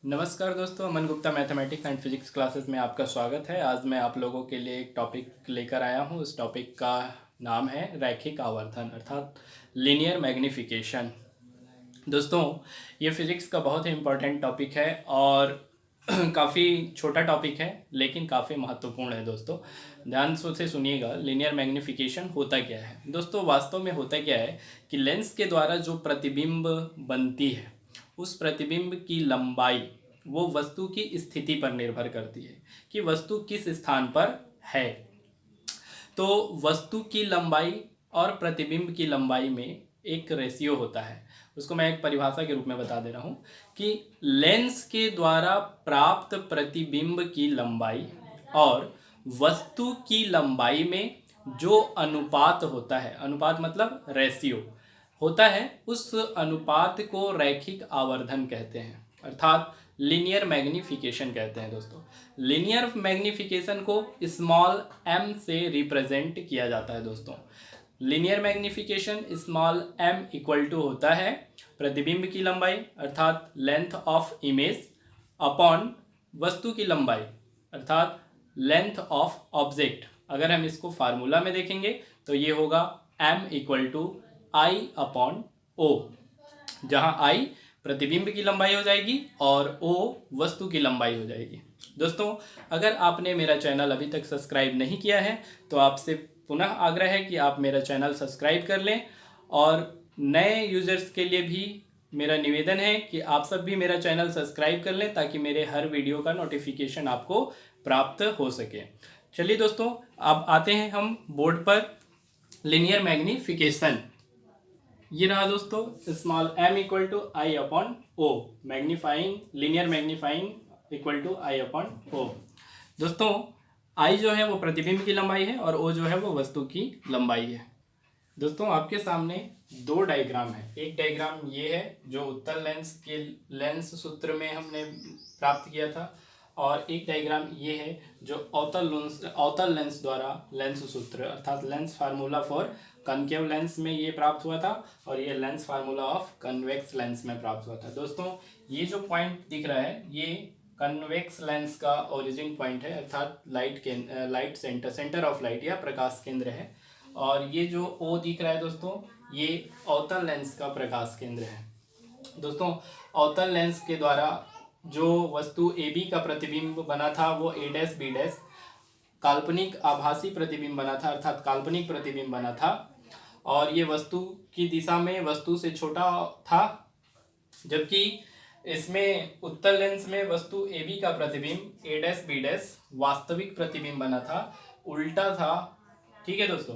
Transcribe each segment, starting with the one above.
नमस्कार दोस्तों, Aman Gupta mathematics and physics classes में आपका स्वागत है। आज मैं आप लोगों के लिए एक टॉपिक लेकर आया हूँ। उस टॉपिक का नाम है रैखिक आवर्धन अर्थात लीनियर मैग्नीफिकेशन। दोस्तों, ये फिजिक्स का बहुत ही इम्पोर्टेंट टॉपिक है और काफ़ी छोटा टॉपिक है लेकिन काफ़ी महत्वपूर्ण है। दोस्तों ध्यान से सुनिएगा, लीनियर मैग्नीफिकेशन होता क्या है। दोस्तों वास्तव में होता क्या है कि लेंस के द्वारा जो प्रतिबिंब बनती है उस प्रतिबिंब की लंबाई वो वस्तु की स्थिति पर निर्भर करती है कि वस्तु किस स्थान पर है। तो वस्तु की लंबाई और प्रतिबिंब की लंबाई में एक रेशियो होता है। उसको मैं एक परिभाषा के रूप में बता दे रहा हूँ कि लेंस के द्वारा प्राप्त प्रतिबिंब की लंबाई और वस्तु की लंबाई में जो अनुपात होता है, अनुपात मतलब रेशियो होता है, उस अनुपात को रैखिक आवर्धन कहते हैं अर्थात लीनियर मैग्नीफिकेशन कहते हैं। दोस्तों लीनियर मैग्नीफिकेशन को स्मॉल m से रिप्रेजेंट किया जाता है। दोस्तों linear magnification small m equal to होता है प्रतिबिंब की लंबाई अर्थात लेंथ ऑफ इमेज अपॉन वस्तु की लंबाई अर्थात लेंथ ऑफ ऑब्जेक्ट। अगर हम इसको फार्मूला में देखेंगे तो ये होगा m equal to I upon O, जहाँ आई प्रतिबिंब की लंबाई हो जाएगी और ओ वस्तु की लंबाई हो जाएगी। दोस्तों अगर आपने मेरा चैनल अभी तक सब्सक्राइब नहीं किया है तो आपसे पुनः आग्रह है कि आप मेरा चैनल सब्सक्राइब कर लें, और नए यूजर्स के लिए भी मेरा निवेदन है कि आप सब भी मेरा चैनल सब्सक्राइब कर लें ताकि मेरे हर वीडियो का नोटिफिकेशन आपको प्राप्त हो सके। चलिए दोस्तों, अब आते हैं हम बोर्ड पर। लीनियर मैग्नीफिकेशन ये रहा दोस्तों, small m equal to I upon O, magnifying linear magnifying equal to I upon O. दोस्तों आई जो है वो प्रतिबिंब की लंबाई है और ओ जो है वो वस्तु की लंबाई है। दोस्तों आपके सामने दो डायग्राम है। एक डायग्राम ये है जो उत्तल लेंस के लेंस सूत्र में हमने प्राप्त किया था, और एक डायग्राम ये है जो अवतल लेंस द्वारा लेंस सूत्र अर्थात lens formula for concave lens में ये प्राप्त हुआ था, और ये lens formula of convex lens में प्राप्त हुआ था। दोस्तों ये जो पॉइंट दिख रहा है ये कन्वेक्स लेंस का ओरिजिन पॉइंट है अर्थात लाइट सेंटर ऑफ लाइट या प्रकाश केंद्र है, और ये जो ओ दिख रहा है दोस्तों ये अवतल लेंस का प्रकाश केंद्र है। दोस्तों अवतल लेंस के द्वारा जो वस्तु AB का प्रतिबिंब बना था वो A डैश B डैश काल्पनिक आभासी प्रतिबिंब बना था अर्थात काल्पनिक प्रतिबिंब बना था, और ये वस्तु की दिशा में वस्तु से छोटा था, जबकि इसमें उत्तल लेंस में वस्तु AB का प्रतिबिंब A डैश B डैश वास्तविक प्रतिबिंब बना था, उल्टा था। ठीक है दोस्तों,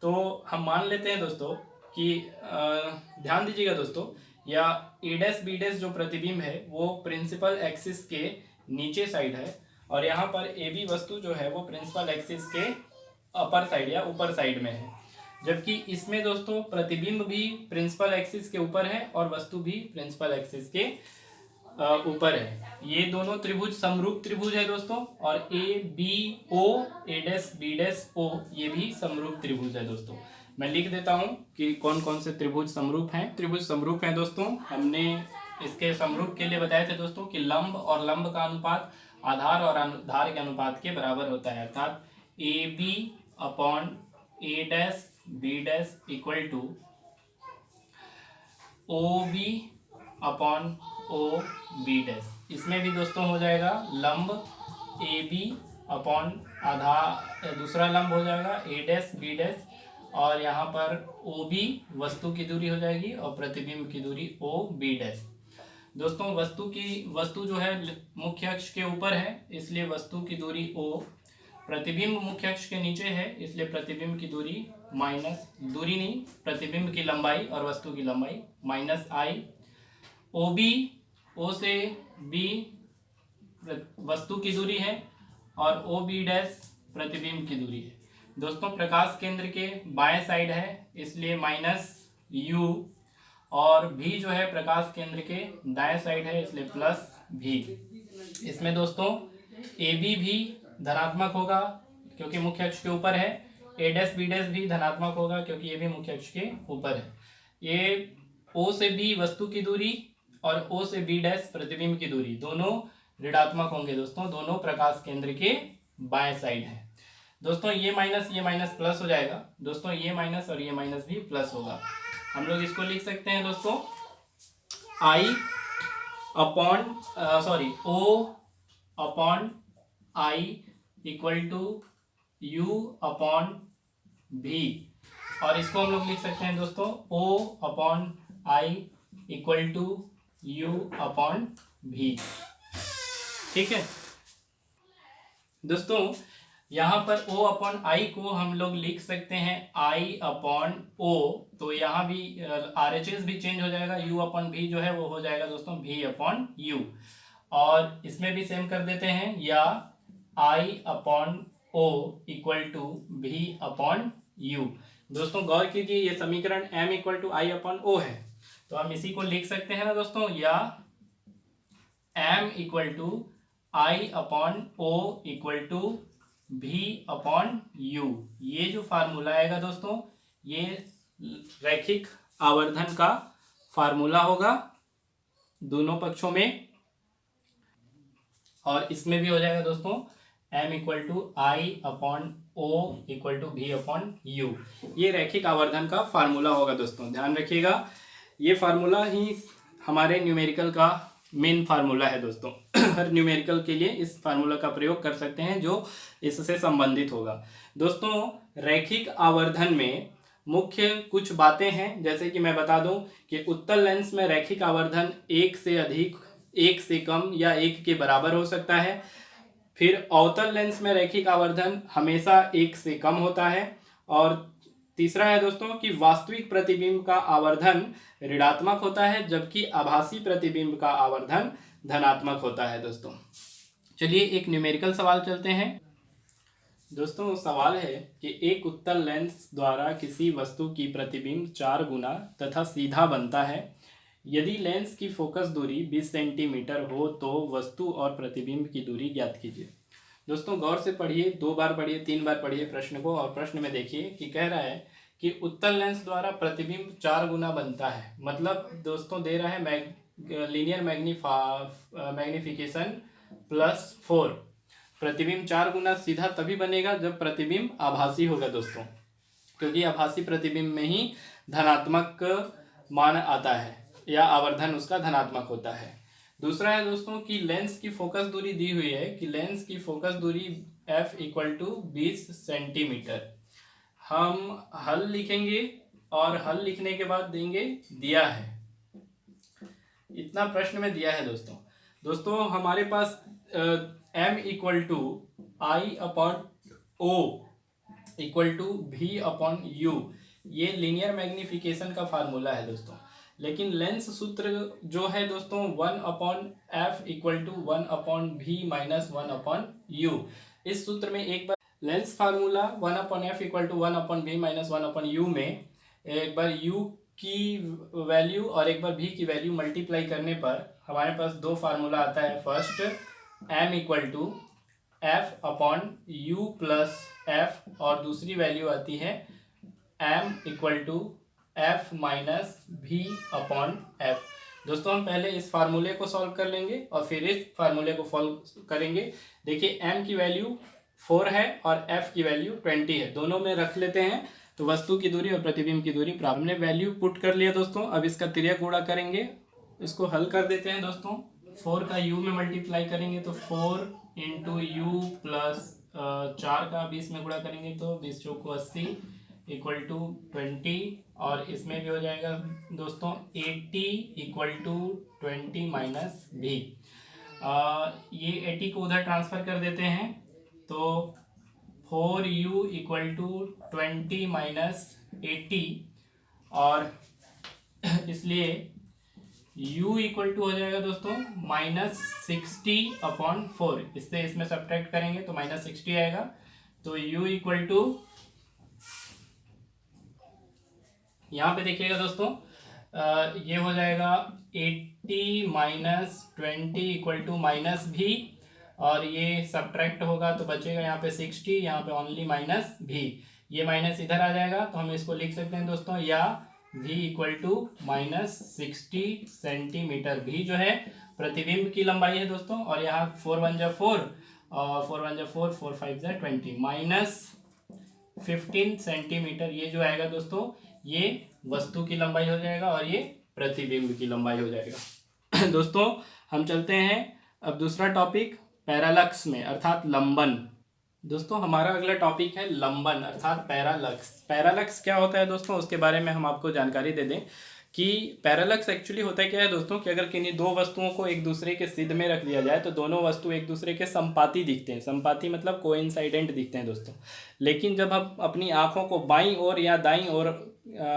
तो हम मान लेते हैं दोस्तों कि ध्यान दीजिएगा दोस्तों, या A डैश B डैश जो प्रतिबिंब है वो प्रिंसिपल एक्सिस के नीचे साइड है, और यहाँ पर AB वस्तु जो है वो प्रिंसिपल एक्सिस के अपर साइड या ऊपर साइड में है, जबकि इसमें दोस्तों प्रतिबिंब भी प्रिंसिपल एक्सिस के ऊपर है और वस्तु भी प्रिंसिपल एक्सिस के ऊपर है। ये दोनों त्रिभुज समरूप त्रिभुज है दोस्तों, और ABO A dash B dash O ये भी समरूप त्रिभुज है। दोस्तों मैं लिख देता हूँ कि कौन कौन से त्रिभुज समरूप हैं। त्रिभुज समरूप हैं दोस्तों, हमने इसके समरूप के लिए बताए थे दोस्तों कि लंब और लंब का अनुपात आधार और आधार के अनुपात के बराबर होता है अर्थात AB upon A dash B dash equal to OB upon OB dash. इसमें भी दोस्तों हो जाएगा लंब AB अपॉन आधार, दूसरा लंब हो जाएगा A डैश B डैश, और यहाँ पर OB वस्तु की दूरी हो जाएगी और प्रतिबिंब की दूरी OB डैश। दोस्तों वस्तु जो है मुख्य अक्ष के ऊपर है इसलिए वस्तु की दूरी O, प्रतिबिंब मुख्य अक्ष के नीचे है इसलिए प्रतिबिंब की दूरी माइनस, दूरी नहीं प्रतिबिंब की लंबाई और वस्तु की लंबाई माइनस I, OB O से B वस्तु की दूरी है और OB डैश प्रतिबिंब की दूरी है। दोस्तों प्रकाश केंद्र के बाएं साइड है इसलिए माइनस U, और V जो है प्रकाश केंद्र के दाएं साइड है इसलिए प्लस V। इसमें दोस्तों AB भी धनात्मक होगा क्योंकि मुख्य अक्ष के ऊपर है, A डैश B डैश भी धनात्मक होगा क्योंकि ये भी मुख्य अक्ष के ऊपर है। ये O से B वस्तु की दूरी और O से B डैश प्रतिबिंब की दूरी दोनों ऋणात्मक होंगे दोस्तों, दोनों प्रकाश केंद्र के बाएं साइड है दोस्तों। ये माइनस प्लस हो जाएगा दोस्तों, ये माइनस और ये माइनस भी प्लस होगा। हम लोग इसको लिख सकते हैं दोस्तों I upon O upon I equal to U upon V, और इसको हम लोग लिख सकते हैं दोस्तों O upon I equal to U upon V। ठीक है दोस्तों, यहाँ पर O अपॉन I को हम लोग लिख सकते हैं I अपॉन O, तो यहाँ भी RHS भी चेंज हो जाएगा, U अपॉन V जो है वो हो जाएगा दोस्तों V अपॉन U, और इसमें भी सेम कर देते हैं, या I upon O equal to V upon U। दोस्तों गौर कीजिए, ये समीकरण M equal to I upon O है, तो हम इसी को लिख सकते हैं ना दोस्तों, या M equal to I upon O equal to V upon U। ये जो फार्मूला आएगा दोस्तों, ये रैखिक आवर्धन का फार्मूला होगा दोनों पक्षों में, और इसमें भी हो जाएगा दोस्तों M equal to I upon O equal to V upon U। ये रैखिक आवर्धन का फार्मूला होगा दोस्तों, ध्यान रखिएगा। ये फार्मूला ही हमारे न्यूमेरिकल का मेन फार्मूला है दोस्तों। हर न्यूमेरिकल के लिए इस फार्मूला का प्रयोग कर सकते हैं जो इससे संबंधित होगा। दोस्तों रैखिक आवर्धन में मुख्य कुछ बातें हैं, जैसे कि मैं बता दूं कि उत्तल लेंस में रैखिक आवर्धन 1 से अधिक, 1 से कम या 1 के बराबर हो सकता है। फिर अवतल लेंस में रैखिक आवर्धन हमेशा 1 से कम होता है। और तीसरा है दोस्तों कि वास्तविक प्रतिबिंब का आवर्धन ऋणात्मक होता है, जबकि आभासी प्रतिबिंब का आवर्धन धनात्मक होता है दोस्तों। चलिए एक न्यूमेरिकल सवाल चलते हैं दोस्तों। सवाल है कि एक उत्तल लेंस द्वारा किसी वस्तु की प्रतिबिंब 4 गुना तथा सीधा बनता है। यदि लेंस की फोकस दूरी 20 सेंटीमीटर हो तो वस्तु और प्रतिबिंब की दूरी ज्ञात कीजिए। दोस्तों गौर से पढ़िए, 2 बार पढ़िए, 3 बार पढ़िए प्रश्न को, और प्रश्न में देखिए कि कह रहा है कि उत्तल लेंस द्वारा प्रतिबिंब 4 गुना बनता है। मतलब दोस्तों दे रहा है लीनियर मैग्निफिकेशन +4। प्रतिबिंब 4 गुना सीधा तभी बनेगा जब प्रतिबिंब आभासी होगा दोस्तों, क्योंकि आभासी प्रतिबिंब में ही धनात्मक मान आता है या आवर्धन उसका धनात्मक होता है। दूसरा है दोस्तों कि लेंस की फोकस दूरी दी हुई है कि लेंस की फोकस दूरी f इक्वल टू 20 सेंटीमीटर। हम हल लिखेंगे और हल लिखने के बाद देंगे दिया है, इतना प्रश्न में दिया है दोस्तों हमारे पास m equal to I upon O equal to V upon U, ये लीनियर मैग्निफिकेशन का फार्मूला है दोस्तों। लेकिन लेंस सूत्र जो है दोस्तों 1 upon F equal to 1 upon V minus 1 upon U। इस सूत्र में एक बार lens formula 1 upon F equal to 1 upon V minus 1 upon U में एक बार U की वैल्यू और एक बार V की वैल्यू मल्टीप्लाई करने पर हमारे पास 2 फार्मूला आता है। First M equal to F upon U plus F, और दूसरी वैल्यू आती है M equal to F minus V upon F। दोस्तों हम पहले इस फार्मूले को सॉल्व कर लेंगे और फिर इस फार्मूले को सॉल्व करेंगे। देखिए M की वैल्यू 4 है और F की वैल्यू 20 है, दोनों में रख लेते हैं तो वस्तु की दूरी और प्रतिबिंब की दूरी प्राप्त। हमने वैल्यू पुट कर लिया दोस्तों। अब इसका तिर्यक गुणा करेंगे, इसको हल कर देते हैं दोस्तों। 4 का U में मल्टीप्लाई करेंगे तो 4 इंटू U प्लस 4 का 20 में गुणा करेंगे तो 20 चौको 80 इक्वल टू 20, और इसमें भी हो जाएगा दोस्तों 80 इक्वल टू 20 माइनस V। ये 80 को उधर ट्रांसफर कर देते हैं तो 4U इक्वल टू 20 माइनस 80, और इसलिए U इक्वल टू हो जाएगा दोस्तों -60 अपॉन 4। इससे इसमें सब्ट्रैक्ट करेंगे तो -60 आएगा। तो U इक्वल टू, यहाँ पे देखिएगा दोस्तों ये हो जाएगा 80 minus 20 equal to minus V, और ये सब्ट्रैक्ट होगा तो बचेगा यहाँ पे 60, यहाँ पे ओनली माइनस V। ये माइनस इधर आ जाएगा तो हम इसको लिख सकते हैं दोस्तों, या v इक्वल टू -60 सेंटीमीटर। भी जो है प्रतिबिंब की लंबाई है दोस्तों, और यहाँ 4 1 जा 4 और 4 1 जा 4 4 5 जा 20 -15 सेंटीमीटर। ये जो आएगा दोस्तों ये वस्तु की लंबाई हो जाएगा और ये प्रतिबिंब की लंबाई हो जाएगा। दोस्तों हम चलते हैं अब दूसरा टॉपिक पैरालक्स में, अर्थात लंबन। दोस्तों हमारा अगला टॉपिक है लंबन अर्थात पैरालक्स। पैरालक्स क्या होता है दोस्तों, उसके बारे में हम आपको जानकारी दे दें कि पैरालक्स एक्चुअली होता है क्या है दोस्तों, कि अगर किन्हीं दो वस्तुओं को एक दूसरे के सिद्ध में रख दिया जाए तो दोनों वस्तु एक दूसरे के संपाती दिखते हैं। संपाती मतलब कोइंसाइडेंट दिखते हैं दोस्तों। लेकिन जब हम अपनी आंखों को बाईं ओर या दाईं ओर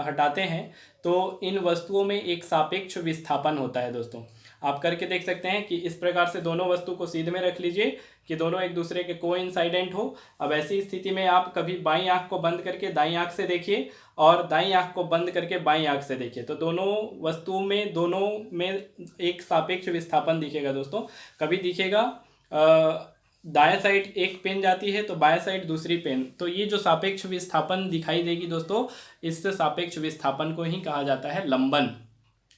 हटाते हैं तो इन वस्तुओं में एक सापेक्ष विस्थापन होता है दोस्तों। आप करके देख सकते हैं कि इस प्रकार से दोनों वस्तु को सीध में रख लीजिए कि दोनों एक दूसरे के कोइंसाइडेंट हो। अब ऐसी स्थिति में आप कभी बाईं आंख को बंद करके दाईं आंख से देखिए और दाईं आंख को बंद करके बाईं आंख से देखिए, तो दोनों वस्तुओं में एक सापेक्ष विस्थापन दिखेगा दोस्तों। कभी दिखेगा दाएं साइड एक पेन जाती है तो बाएं साइड दूसरी पेन, तो ये जो सापेक्ष विस्थापन दिखाई देगी दोस्तों, इस सापेक्ष विस्थापन को ही कहा जाता है लंबन।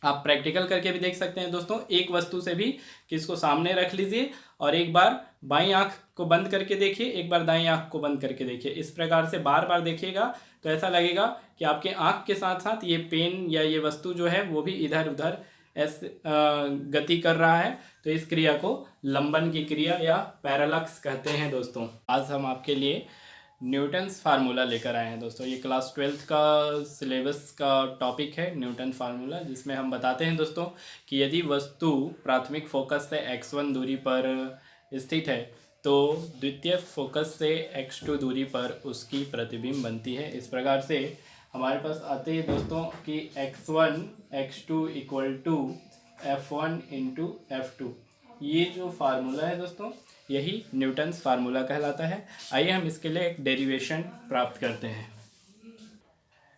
आप प्रैक्टिकल करके भी देख सकते हैं दोस्तों। एक वस्तु से भी किसको सामने रख लीजिए और एक बार बाईं आंख को बंद करके देखिए, एक बार दाईं आंख को बंद करके देखिए। इस प्रकार से बार बार देखिएगा तो ऐसा लगेगा कि आपके आंख के साथ साथ ये पेन या ये वस्तु जो है वो भी इधर उधर ऐसे गति कर रहा है। तो इस क्रिया को लंबन की क्रिया या पैरालक्स कहते हैं दोस्तों। आज हम आपके लिए न्यूटन्स फार्मूला लेकर आए हैं दोस्तों। ये क्लास 12th का सिलेबस का टॉपिक है न्यूटन फार्मूला, जिसमें हम बताते हैं दोस्तों कि यदि वस्तु प्राथमिक फोकस से x1 दूरी पर स्थित है तो द्वितीय फोकस से x2 दूरी पर उसकी प्रतिबिंब बनती है। इस प्रकार से हमारे पास आते हैं दोस्तों कि x1 x2 equal to f1 into f2। ये जो फार्मूला है दोस्तों यही न्यूटन्स फार्मूला कहलाता है। आइए हम इसके लिए एक डेरिवेशन प्राप्त करते हैं।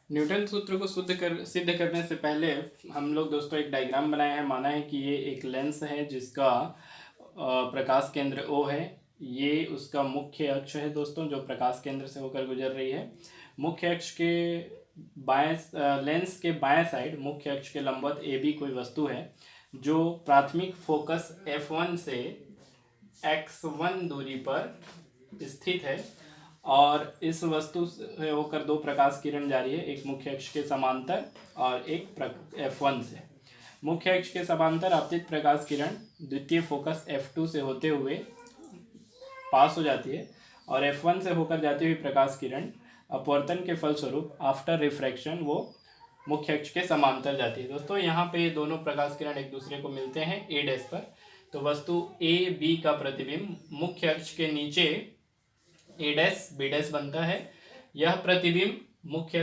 न्यूटन सूत्र को सिद्ध करने से पहले हम लोग दोस्तों एक डायग्राम बनाए हैं। माना है कि ये एक लेंस है जिसका प्रकाश केंद्र O है। ये उसका मुख्य अक्ष है दोस्तों जो प्रकाश केंद्र से होकर गुजर रही है। मुख्य अक्ष के लेंस के बाएं साइड मुख्य अक्ष के लंबवत AB कोई वस्तु है जो प्राथमिक फोकस F1 से x1 दूरी पर स्थित है और इस वस्तु से होकर दो प्रकाश किरण जा रही है, एक मुख्य अक्ष के समांतर और एक F1 से। मुख्य अक्ष के समांतर आपतित प्रकाश किरण द्वितीय फोकस F2 से होते हुए पास हो जाती है और F1 से होकर जाती हुई प्रकाश किरण अपवर्तन के फलस्वरूप आफ्टर रिफ्रैक्शन वो मुख्य अक्ष के समांतर जाती है। दोस्तों यहाँ पे दोनों प्रकाश किरण एक दूसरे को मिलते हैं A डैश पर, तो वस्तु ए बी का प्रतिबिंब मुख्य अक्ष के नीचे A डैश B डैश बनता है। यह प्रतिबिंब मुख्य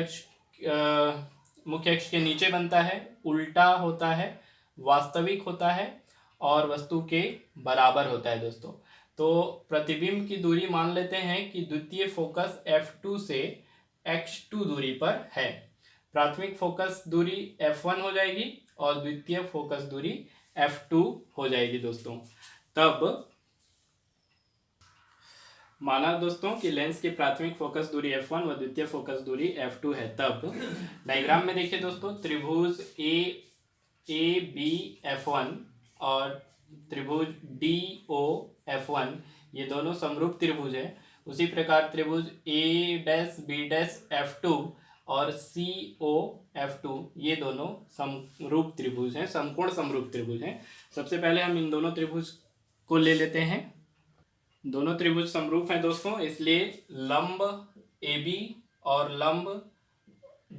अक्ष के नीचे बनता है, उल्टा होता है, वास्तविक होता है और वस्तु के बराबर होता है दोस्तों। तो प्रतिबिंब की दूरी मान लेते हैं कि द्वितीय फोकस F2 से x2 दूरी पर है। प्राथमिक फोकस दूरी F1 हो जाएगी और द्वितीय फोकस दूरी F2 हो जाएगी दोस्तों। तब माना दोस्तों कि लेंस की प्राथमिक फोकस दूरी F1 व द्वितीय फोकस दूरी F2 है। तब डायग्राम में देखिए दोस्तों, त्रिभुज ABF1 और त्रिभुज DOF1 ये दोनों समरूप त्रिभुज हैं। उसी प्रकार त्रिभुज A'-B'-F2 और COF2 ये दोनों समरूप त्रिभुज हैं, समकोण समरूप त्रिभुज हैं। सबसे पहले हम इन दोनों त्रिभुज को ले लेते हैं। दोनों त्रिभुज समरूप हैं दोस्तों, इसलिए लंब AB और लंब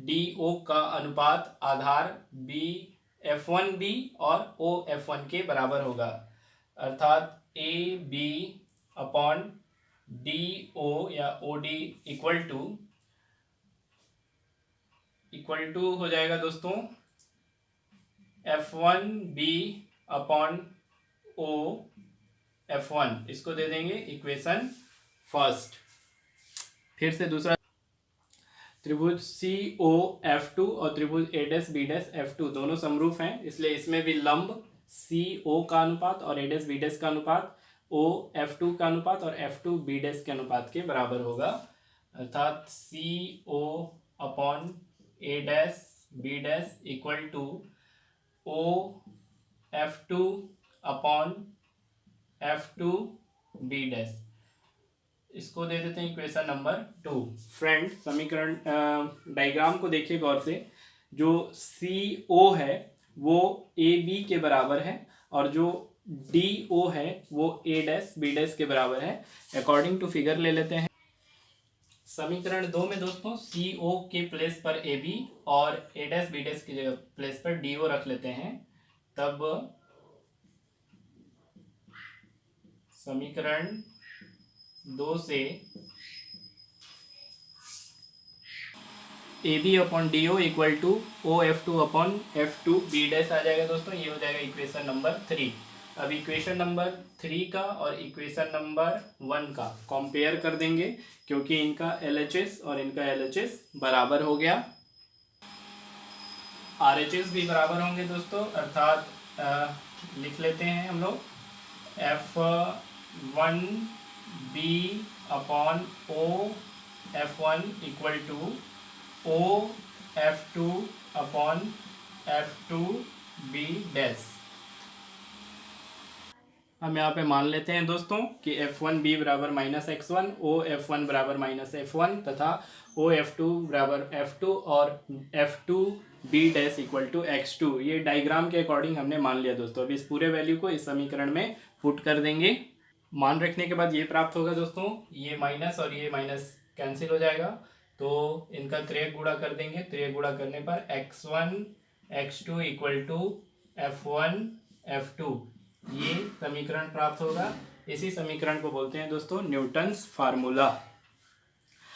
DO का अनुपात आधार BF1B और OF1 के बराबर होगा, अर्थात AB अपॉन DO या OD इक्वल टू हो जाएगा दोस्तों F1B अपॉन OF1। इसको दे देंगे इक्वेशन फर्स्ट। फिर से दूसरा त्रिभुज COF2 और त्रिभुज A'-B'-F2 दोनों समरूप हैं, इसलिए इसमें भी लंब CO का अनुपात और A'-B' का अनुपात OF2 का अनुपात और F2B' के अनुपात के बराबर होगा, अर्थात CO upon A' B dash equal to O F2 upon F2 B dash. इसको दे देते हैं इक्वेशन नंबर 2। फ्रेंड समीकरण डायग्राम को देखिए गौर से। जो CO है वो AB के बराबर है और जो DO है वो A डैश B डैश के बराबर है। अकॉर्डिंग टू फिगर ले लेते हैं। समीकरण 2 में दोस्तों CO के प्लेस पर AB और A डैश B डैश के प्लेस पर DO रख लेते हैं। तब समीकरण 2 से AB upon DO equal to OF2 upon F2 B dash आ जाएगा दोस्तों। ये हो जाएगा इक्वेशन नंबर 3। अब इक्वेशन नंबर 3 का और इक्वेशन नंबर 1 का कंपेयर कर देंगे, क्योंकि इनका LHS और इनका LHS बराबर हो गया। RHS भी बराबर होंगे दोस्तों, अर्थात लिख लेते हैं हम लोग F1B upon OF1 equal to OF2 upon F2B dash. हम यहाँ पे मान लेते हैं दोस्तों कि F1B बराबर -x1, OF1 बराबर -f1 तथा OF2 बराबर f2 और F2B dash equal to x2। ये डायग्राम के अकॉर्डिंग हमने मान लिया दोस्तों। अब इस पूरे वैल्यू को इस समीकरण में पुट कर देंगे। मान रखने के बाद ये प्राप्त होगा दोस्तों, ये माइनस और ये माइनस कैंसिल हो जाएगा, तो इनका त्रियक गुणा कर देंगे। त्रियक गुणा करने पर x1 x2 equal to F1 F2 ये समीकरण प्राप्त होगा। इसी समीकरण को बोलते हैं दोस्तों न्यूटन्स फार्मूला।